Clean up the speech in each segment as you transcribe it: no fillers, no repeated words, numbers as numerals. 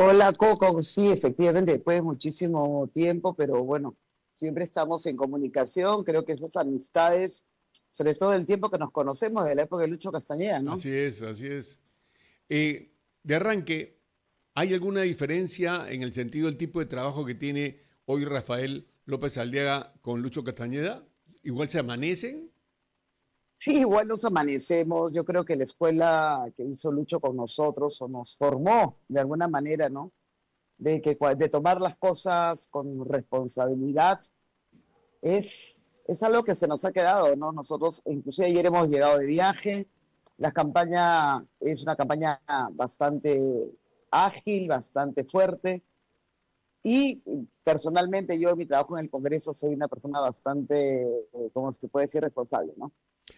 Hola Coco, sí, efectivamente, después de muchísimo tiempo, pero bueno, siempre estamos en comunicación, creo que esas amistades, sobre todo el tiempo que nos conocemos, de la época de Lucho Castañeda, ¿no? Así es, así es. De arranque, ¿hay alguna diferencia en el sentido del tipo de trabajo que tiene hoy Rafael López Aldeaga con Lucho Castañeda? ¿Igual se amanecen? Sí, igual nos amanecemos, yo creo que la escuela que hizo Lucho con nosotros o nos formó de alguna manera, ¿no? De tomar las cosas con responsabilidad es algo que se nos ha quedado, ¿no? Nosotros, inclusive ayer hemos llegado de viaje, la campaña es una campaña bastante ágil, bastante fuerte, y personalmente yo en mi trabajo en el Congreso soy una persona bastante, ¿cómo se puede decir?, responsable, ¿no?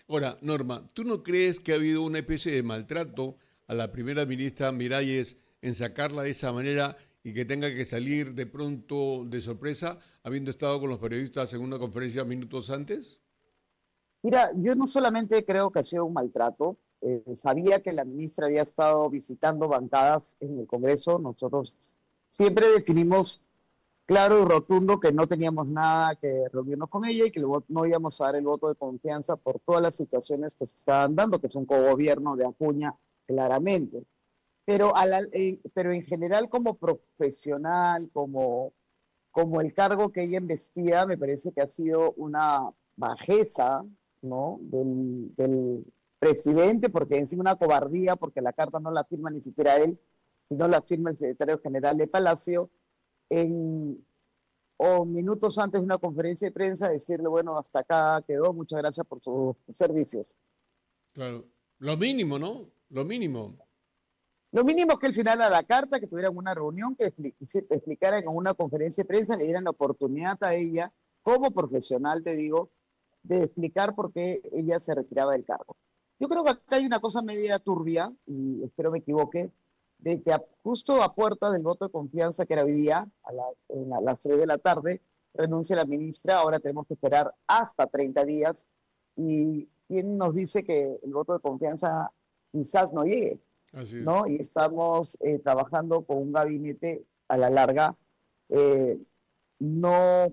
Ahora, Norma, ¿tú no crees que ha habido una especie de maltrato a la primera ministra Miralles en sacarla de esa manera y que tenga que salir de pronto de sorpresa, habiendo estado con los periodistas en una conferencia minutos antes? Mira, yo no solamente creo que ha sido un maltrato, sabía que la ministra había estado visitando bancadas en el Congreso, nosotros siempre definimos claro y rotundo que no teníamos nada que reunirnos con ella y que no íbamos a dar el voto de confianza por todas las situaciones que se estaban dando, que es un cogobierno de Acuña, claramente. Pero en general, como profesional, como el cargo que ella investiga, me parece que ha sido una bajeza, ¿no? Del presidente, porque encima una cobardía, porque la carta no la firma ni siquiera él, sino la firma el secretario general de Palacio, en, o minutos antes de una conferencia de prensa decirle, bueno, hasta acá quedó, muchas gracias por sus servicios. Claro. Lo mínimo, ¿no? Lo mínimo. Lo mínimo que al final a la carta, que tuvieran una reunión, que explicaran en una conferencia de prensa, le dieran la oportunidad a ella, como profesional, te digo, de explicar por qué ella se retiraba del cargo. Yo creo que acá hay una cosa media turbia, y espero me equivoque, de que justo a puerta del voto de confianza que era hoy día, a las 3 de la tarde, renuncia la ministra, ahora tenemos que esperar hasta 30 días, y quién nos dice que el voto de confianza quizás no llegue, Así es. ¿no? Y estamos trabajando con un gabinete a la larga, eh, no,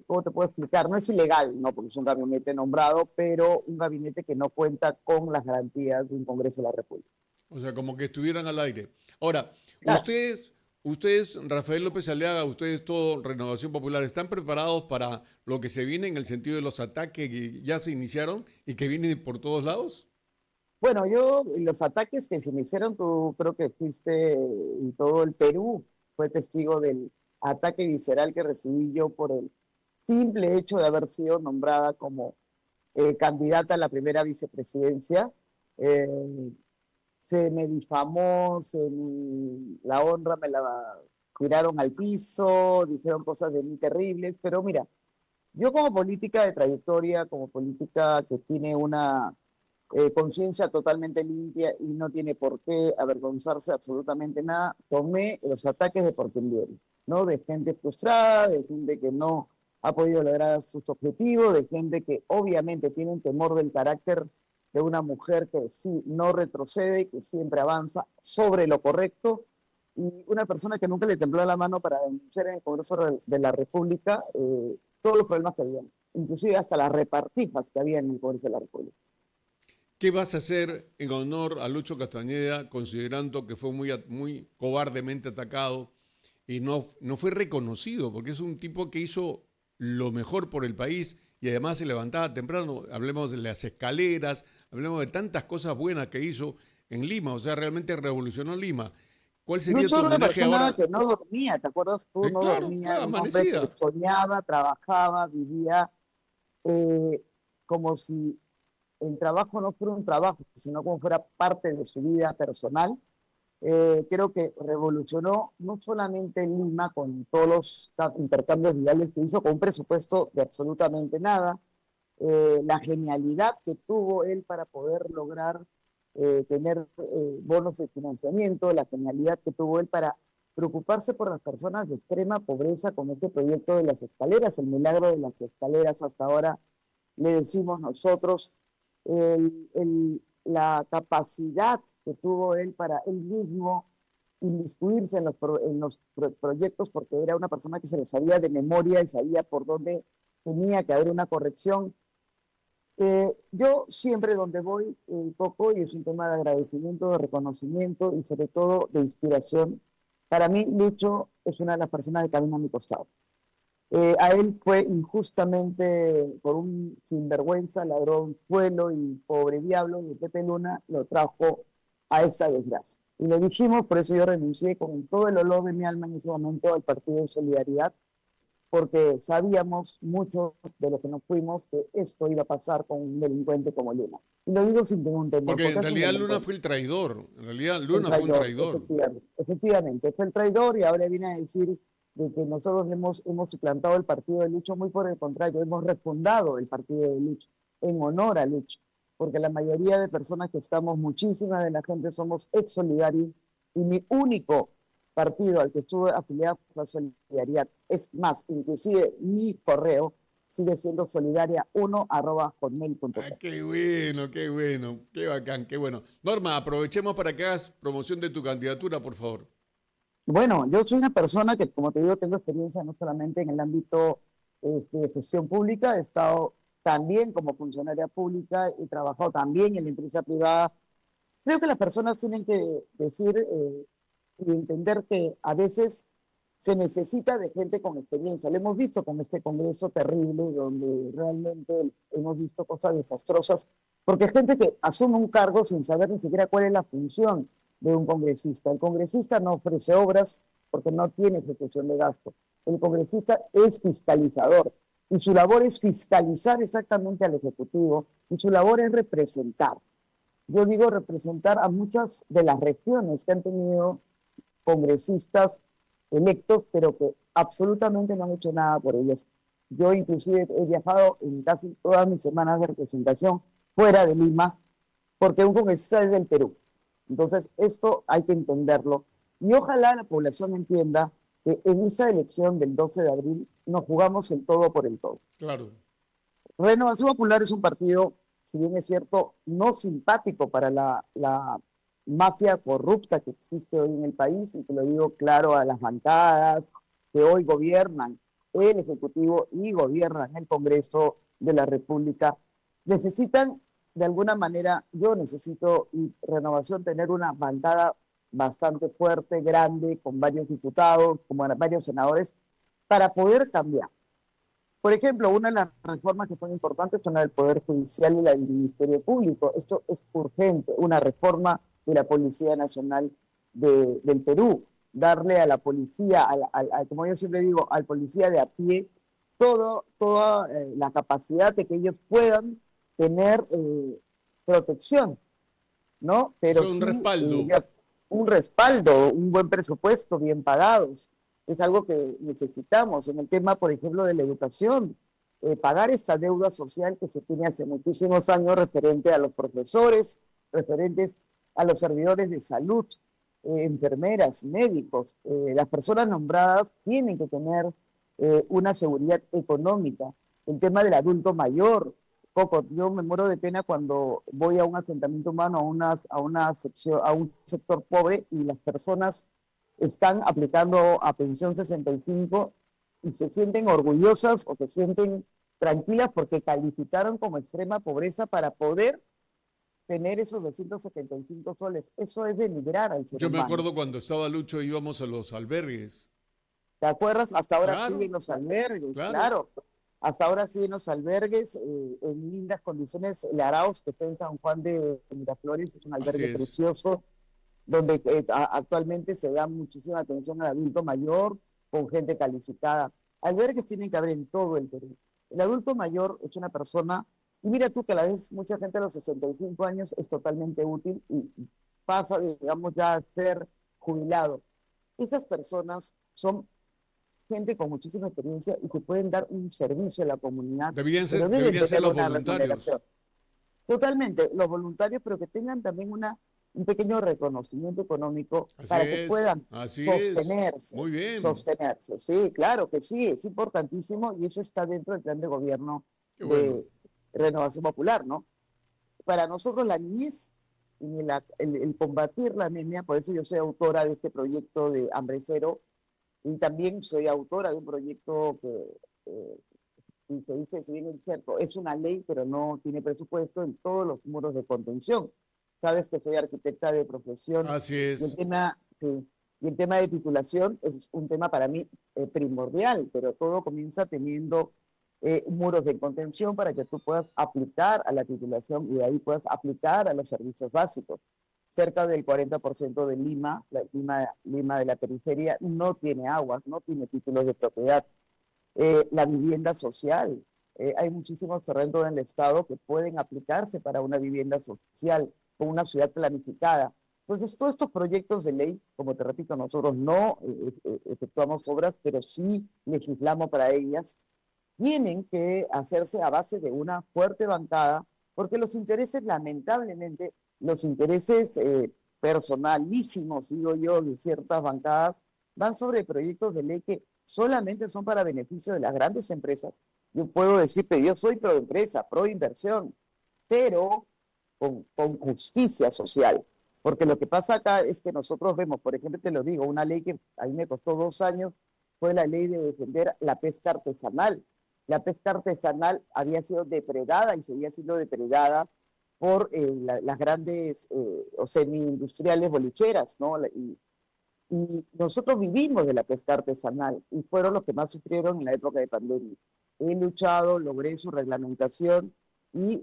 ¿cómo te puedo explicar? No es ilegal, no, porque es un gabinete nombrado, pero un gabinete que no cuenta con las garantías de un Congreso de la República. O sea, como que estuvieran al aire. Ahora, Claro. ustedes, Rafael López Aliaga, ustedes todo Renovación Popular, ¿están preparados para lo que se viene en el sentido de los ataques que ya se iniciaron y que vienen por todos lados? Bueno, los ataques que se iniciaron, tú creo que fuiste, y todo el Perú fue testigo del ataque visceral que recibí yo por el simple hecho de haber sido nombrada como candidata a la primera vicepresidencia. Eh, Se me difamó, la honra me la tiraron al piso, dijeron cosas de mí terribles, pero mira, yo como política de trayectoria, como política que tiene una conciencia totalmente limpia y no tiene por qué avergonzarse absolutamente nada, tomé los ataques de por bien, ¿no? De gente frustrada, de gente que no ha podido lograr sus objetivos, de gente que obviamente tiene un temor del carácter de una mujer que sí no retrocede, que siempre avanza sobre lo correcto, y una persona que nunca le tembló la mano para denunciar en el Congreso de la República todos los problemas que habían, inclusive hasta las repartijas que había en el Congreso de la República. ¿Qué vas a hacer en honor a Lucho Castañeda, considerando que fue muy cobardemente atacado y no fue reconocido? Porque es un tipo que hizo lo mejor por el país y además se levantaba temprano. Hablemos de las escaleras, hablemos de tantas cosas buenas que hizo en Lima, o sea, realmente revolucionó Lima. ¿Cuál sería Lucho tu era una homenaje persona ahora? que no dormía, ¿te acuerdas tú? No Claro, dormía, claro, era un hombre que amanecida. soñaba, trabajaba, vivía eh, como si el trabajo no fuera un trabajo, sino como fuera parte de su vida personal. Creo que revolucionó no solamente en Lima con todos los intercambios viales que hizo con un presupuesto de absolutamente nada, la genialidad que tuvo él para poder lograr tener bonos de financiamiento, la genialidad que tuvo él para preocuparse por las personas de extrema pobreza con este proyecto de las escaleras, el milagro de las escaleras hasta ahora le decimos nosotros, la capacidad que tuvo él para él mismo inmiscuirse en los proyectos porque era una persona que se lo sabía de memoria y sabía por dónde tenía que haber una corrección. Yo siempre donde voy toco y es un tema de agradecimiento, de reconocimiento y sobre todo de inspiración. Para mí, Lucho es una de las personas que camina a mi costado. A él fue injustamente por un sinvergüenza, ladrón, pueblo y pobre diablo de Pepe Luna, lo trajo a esta desgracia. Y lo dijimos, por eso yo renuncié con todo el olor de mi alma en ese momento al Partido de Solidaridad, porque sabíamos mucho de lo que nos fuimos que esto iba a pasar con un delincuente como Luna. Y lo digo sin ningún temor, Porque porque en es un realidad Luna delincuente. fue el traidor. En realidad El Luna fue un traidor, traidor. efectivamente, efectivamente, es el traidor y ahora viene a decir de que nosotros hemos suplantado el partido de Lucho, muy por el contrario, hemos refundado el partido de Lucho en honor a Lucho, porque la mayoría de personas que estamos, muchísima de la gente somos ex solidarios y mi único partido al que estuve afiliado fue Solidaridad. Es más, inclusive mi correo sigue siendo solidaria1@hotmail.com. Ah, qué bueno, qué bacán, qué bueno. Norma, aprovechemos para que hagas promoción de tu candidatura, por favor. Bueno, yo soy una persona que, como te digo, tengo experiencia no solamente en el ámbito de gestión pública, he estado también como funcionaria pública, he trabajado también en la empresa privada. Creo que las personas tienen que decir y entender que a veces se necesita de gente con experiencia. Lo hemos visto con este Congreso terrible, donde realmente hemos visto cosas desastrosas, porque hay gente que asume un cargo sin saber ni siquiera cuál es la función de un congresista. El congresista no ofrece obras porque no tiene ejecución de gasto. El congresista es fiscalizador y su labor es fiscalizar exactamente al Ejecutivo y su labor es representar. Yo digo representar a muchas de las regiones que han tenido congresistas electos, pero que absolutamente no han hecho nada por ellas. Yo inclusive he viajado en casi todas mis semanas de representación fuera de Lima, porque un congresista es del Perú. Entonces, esto hay que entenderlo. Y ojalá la población entienda que en esa elección del 12 de abril nos jugamos el todo por el todo. Claro. Renovación Popular es un partido, si bien es cierto, no simpático para la mafia corrupta que existe hoy en el país, y te lo digo claro a las bancadas que hoy gobiernan el Ejecutivo y gobiernan el Congreso de la República, necesitan de alguna manera, yo necesito y Renovación tener una bancada bastante fuerte, grande, con varios diputados, como varios senadores, para poder cambiar. Por ejemplo, una de las reformas que son importantes son la del Poder Judicial y la del Ministerio Público. Esto es urgente, una reforma de la Policía Nacional del Perú, darle a la policía, como yo siempre digo, al policía de a pie, toda la capacidad de que ellos puedan tener protección, ¿no? O Pero sea, un sí respaldo. un respaldo, un buen presupuesto, bien pagados. Es algo que necesitamos en el tema, por ejemplo, de la educación. Pagar esta deuda social que se tiene hace muchísimos años referente a los profesores, referentes a los servidores de salud, enfermeras, médicos. Las personas nombradas tienen que tener una seguridad económica. El tema del adulto mayor, Coco, yo me muero de pena cuando voy a un asentamiento humano, a una sección, a un sector pobre y las personas están aplicando a pensión 65 y se sienten orgullosas o se sienten tranquilas porque calificaron como extrema pobreza para poder tener esos 275 soles. Eso es denigrar al ser Yo me humano. acuerdo cuando estaba Lucho íbamos a los albergues. ¿Te acuerdas? Hasta ahora Claro, siguen los albergues, claro. claro. Hasta ahora siguen los albergues en lindas condiciones. El Arauz, que está en San Juan de Miraflores, es un Así albergue es. precioso, donde actualmente se da muchísima atención al adulto mayor con gente calificada. Albergues tienen que haber en todo el Perú. El adulto mayor es una persona, y mira tú que a la vez mucha gente a los 65 años es totalmente útil y pasa, digamos, ya a ser jubilado. Esas personas son gente con muchísima experiencia y que pueden dar un servicio a la comunidad, pero deben Deberían ser tener los una voluntarios. remuneración. Totalmente, los voluntarios, pero que tengan también un pequeño reconocimiento económico Así para que es, puedan así es. sostenerse, Muy bien. sostenerse. Sí, claro que sí, es importantísimo y eso está dentro del plan de gobierno Qué bueno. de Renovación Popular, ¿no? Para nosotros la niñez el combatir la anemia. Por eso yo soy autora de este proyecto de Hambre Cero, y también soy autora de un proyecto que, si se dice, si bien es cierto, es una ley, pero no tiene presupuesto en todos los muros de contención. Sabes que soy arquitecta de profesión, Así y el es. tema, sí, y el tema de titulación es un tema para mí primordial, pero todo comienza teniendo muros de contención para que tú puedas aplicar a la titulación y de ahí puedas aplicar a los servicios básicos. Cerca del 40% de Lima, Lima de la periferia, no tiene aguas, no tiene títulos de propiedad. La vivienda social. Hay muchísimos terrenos en el Estado que pueden aplicarse para una vivienda social con una ciudad planificada. Entonces, todos estos proyectos de ley, como te repito, nosotros no efectuamos obras, pero sí legislamos para ellas, tienen que hacerse a base de una fuerte bancada, porque los intereses, lamentablemente, los intereses personalísimos, digo yo, de ciertas bancadas, van sobre proyectos de ley que solamente son para beneficio de las grandes empresas. Yo puedo decirte, yo soy pro empresa, pro inversión, pero con justicia social. Porque lo que pasa acá es que nosotros vemos, por ejemplo, te lo digo, una ley que a mí me costó 2 años fue la ley de defender la pesca artesanal. La pesca artesanal había sido depredada y seguía siendo depredada por las grandes o semi-industriales bolicheras, ¿no? Y nosotros vivimos de la pesca artesanal y fueron los que más sufrieron en la época de pandemia. He luchado, logré su reglamentación y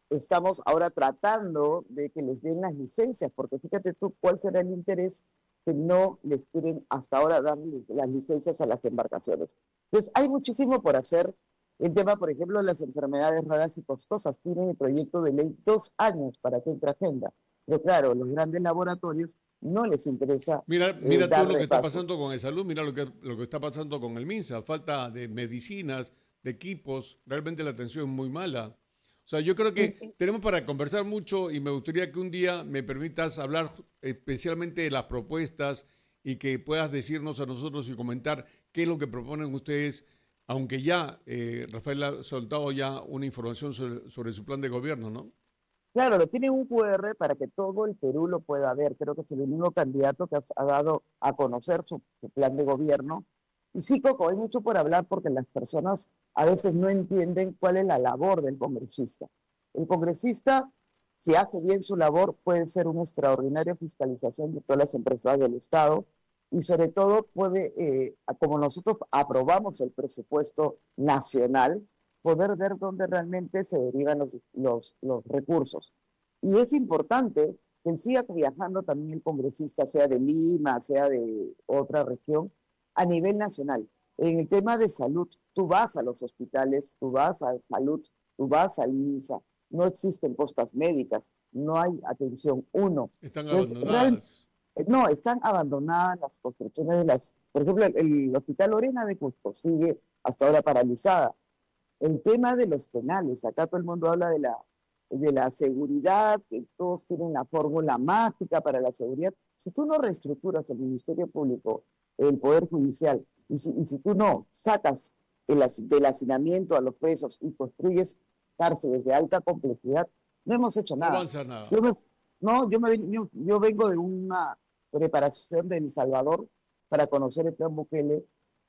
estamos ahora tratando de que les den las licencias, porque fíjate tú cuál será el interés que no les quieren hasta ahora dar las licencias a las embarcaciones. Entonces, hay muchísimo por hacer. El tema, por ejemplo, de las enfermedades raras y costosas. Tienen el proyecto de ley 2 años para que entre agenda. Pero claro, los grandes laboratorios no les interesa Mira, mira tú lo que darle está paso. pasando con el salud, mira lo que está pasando con el MINSA, falta de medicinas, de equipos, realmente la atención es muy mala. O sea, yo creo Y, que tenemos para conversar mucho y me gustaría que un día me permitas hablar especialmente de las propuestas y que puedas decirnos a nosotros y comentar qué es lo que proponen ustedes, aunque ya Rafael ha soltado ya una información sobre su plan de gobierno, ¿no? claro, lo tiene un QR para que todo el Perú lo pueda ver. Creo que es el único candidato que ha dado a conocer su plan de gobierno. Y sí, Coco, hay mucho por hablar porque las personas a veces no entienden cuál es la labor del congresista. El congresista, si hace bien su labor, puede ser una extraordinaria fiscalización de todas las empresas del Estado y sobre todo puede, como nosotros aprobamos el presupuesto nacional, poder ver dónde realmente se derivan los recursos. Y es importante que él siga viajando también el congresista, sea de Lima, sea de otra región, a nivel nacional. En el tema de salud, tú vas a los hospitales, tú vas a salud, tú vas al MINSA, no existen postas médicas, no hay atención uno. Están Entonces, abandonadas. no, están abandonadas las construcciones de las, por ejemplo, el Hospital Lorena de Cusco sigue hasta ahora paralizada. El tema de los penales, acá todo el mundo habla de la seguridad, que todos tienen la fórmula mágica para la seguridad. Si tú no reestructuras el Ministerio Público, el Poder Judicial, y si tú no sacas del hacinamiento a los presos y construyes cárceles de alta complejidad, no hemos hecho No nada. avanza nada. Yo, me, no, yo vengo de una preparación de El Salvador para conocer el plan Bukele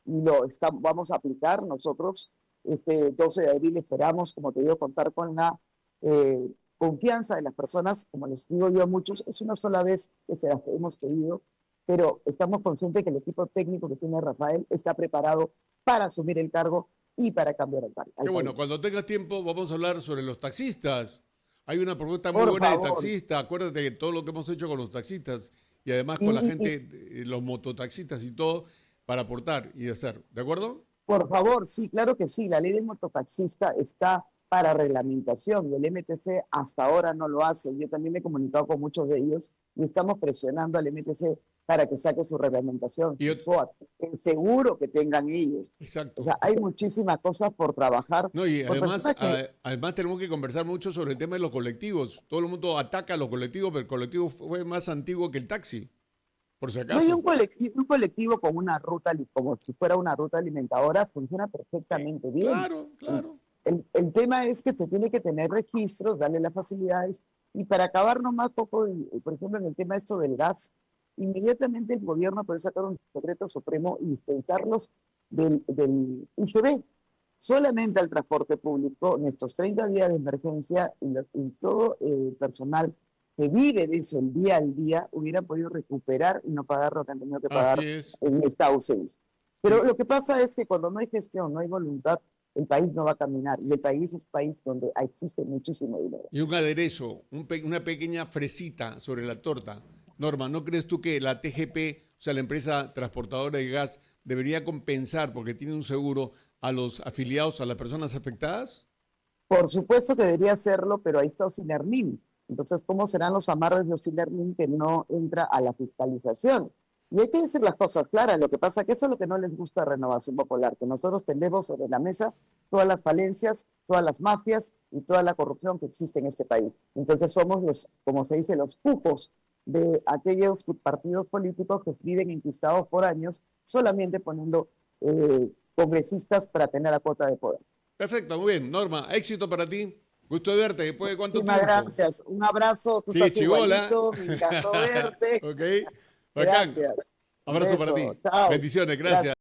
y vamos a aplicar nosotros este 12 de abril. Esperamos, como te digo, contar con la confianza de las personas. Como les digo yo a muchos, es una sola vez que se las hemos pedido, pero estamos conscientes que el equipo técnico que tiene Rafael está preparado para asumir el cargo y para cambiar Qué al bueno, país. cuando tengas tiempo vamos a hablar sobre los taxistas. Hay una propuesta muy Por buena de favor. taxista. Acuérdate de todo lo que hemos hecho con los taxistas y además con la Y gente, los mototaxistas y todo, para aportar y hacer. ¿De acuerdo? por favor, sí, claro que sí. La ley del mototaxista está para reglamentación y el MTC hasta ahora no lo hace. Yo también me he comunicado con muchos de ellos y estamos presionando al MTC para que saque su reglamentación, Y su SOAT, el seguro que tengan ellos. O exacto. sea, hay muchísimas cosas por trabajar No, y por además, personas que además tenemos que conversar mucho sobre el tema de los colectivos. Todo el mundo ataca a los colectivos, pero el colectivo fue más antiguo que el taxi, por si no hay acaso. un colectivo con una ruta, como si fuera una ruta alimentadora, funciona perfectamente bien. Claro, El, claro. el tema es que se tiene que tener registros, darle las facilidades, Y para acabar nomás poco, por ejemplo, en el tema esto del gas, inmediatamente el gobierno puede sacar un decreto supremo y dispensarlos del UGB solamente al transporte público en estos 30 días de emergencia y todo el personal que vive de eso el día al día hubiera podido recuperar y no pagar lo que han tenido que Así pagar es. en esta ausencia. Pero Y, lo que pasa es que cuando no hay gestión, no hay voluntad, el país no va a caminar. Y el país es país donde existe muchísimo dinero. y un aderezo, una pequeña fresita sobre la torta. Norma, ¿no crees tú que la TGP, o sea, la empresa transportadora de gas, debería compensar, porque tiene un seguro, a los afiliados, a las personas afectadas? Por supuesto que debería hacerlo, pero ahí está Ocinermin. Entonces, ¿cómo serán los amarres de Ocinermin que no entra a la fiscalización? Y hay que decir las cosas claras. Lo que pasa es que eso es lo que no les gusta a Renovación Popular, que nosotros tenemos sobre la mesa todas las falencias, todas las mafias y toda la corrupción que existe en este país. Entonces somos los, como se dice, los pupos de aquellos partidos políticos que viven enquistados por años solamente poniendo congresistas para tener la cuota de poder. Perfecto, muy bien. Norma, éxito para ti. Gusto de verte. ¿Después de cuánto Muchísimas tiempo? gracias. Un abrazo, tú Sí, estás chivola. igualito, me encantó verte. Ok, bacán. Gracias. Un Abrazo para beso. ti. Chao. Bendiciones, gracias. Gracias.